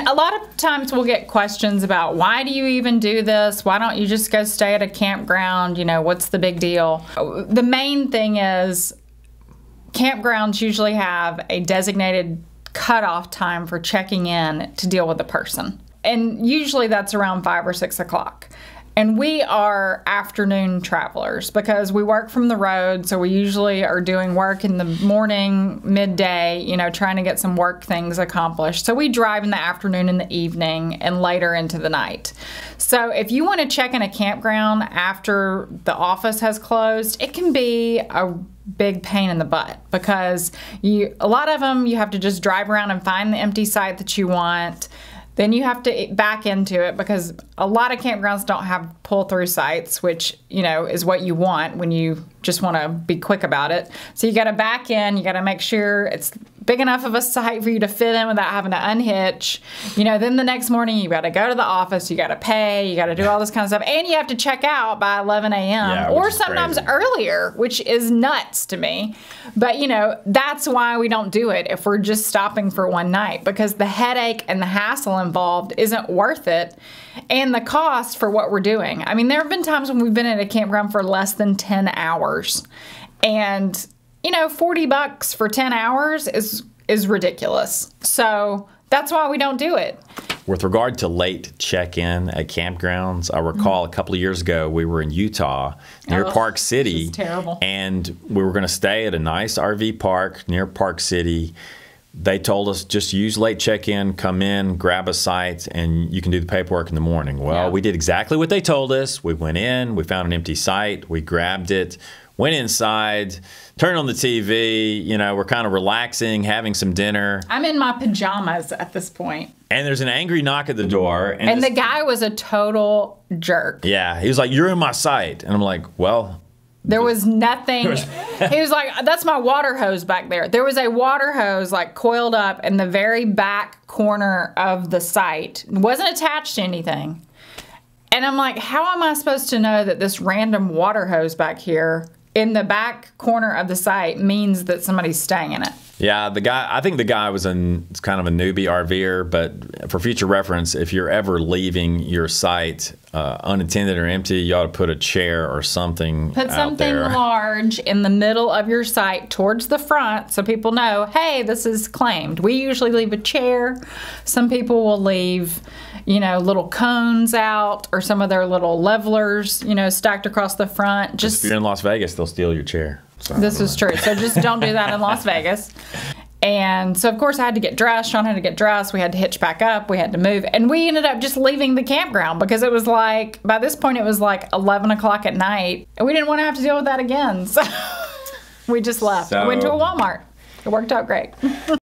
A lot of times we'll get questions about, why do you even do this? Why don't you just go stay at a campground? You know, what's the big deal? The main thing is campgrounds usually have a designated cutoff time for checking in to deal with the person. And usually that's around 5 or 6 o'clock. And we are afternoon travelers because we work from the road, so we usually are doing work in the morning, midday, you know, trying to get some work things accomplished. So we drive in the afternoon and the evening and later into the night. So if you want to check in a campground after the office has closed, it can be a big pain in the butt because a lot of them you have to just drive around and find the empty site that you want. Then you have to back into it because a lot of campgrounds don't have pull-through sites, which, you know, is what you want when you just want to be quick about it. So you got to back in, you got to make sure it's big enough of a site for you to fit in without having to unhitch. You know, then the next morning you got to go to the office, you got to pay, you got to do all this kind of stuff, and you have to check out by 11 a.m. or sometimes earlier, which is nuts to me. But, you know, that's why we don't do it if we're just stopping for one night, because the headache and the hassle involved isn't worth it, and the cost for what we're doing. I mean, there have been times when we've been at a campground for less than 10 hours, and you know, $40 for 10 hours is ridiculous. So that's why we don't do it. With regard to late check-in at campgrounds, I recall a couple of years ago we were in Utah near Park City. This is terrible. And we were going to stay at a nice RV park near Park City. They told us just use late check-in, come in, grab a site, and you can do the paperwork in the morning. Well, we did exactly what they told us. We went in, we found an empty site, we grabbed it, went inside, turned on the TV, you know, we're kind of relaxing, having some dinner. I'm in my pajamas at this point. And there's an angry knock at the door. And the guy was a total jerk. Yeah, he was like, "You're in my site." And I'm like, well. There was nothing. He was like, "That's my water hose back there." There was a water hose like coiled up in the very back corner of the site. It wasn't attached to anything. And I'm like, how am I supposed to know that this random water hose back here in the back corner of the site means that somebody's staying in it? Yeah, I think the guy was kind of a newbie RVer, but for future reference, if you're ever leaving your site unattended or empty, you ought to put a chair or something Put something large in the middle of your site towards the front so people know, hey, this is claimed. We usually leave a chair. Some people will leave, you know, little cones out or some of their little levelers, you know, stacked across the front. Just if you're in Las Vegas, they'll steal your chair. So this is true. So just don't do that in Las Vegas. And so, of course, I had to get dressed. Sean had to get dressed. We had to hitch back up. We had to move. And we ended up just leaving the campground because it was like, by this point, it was like 11 o'clock at night. And we didn't want to have to deal with that again. So we just left. We went to a Walmart. It worked out great.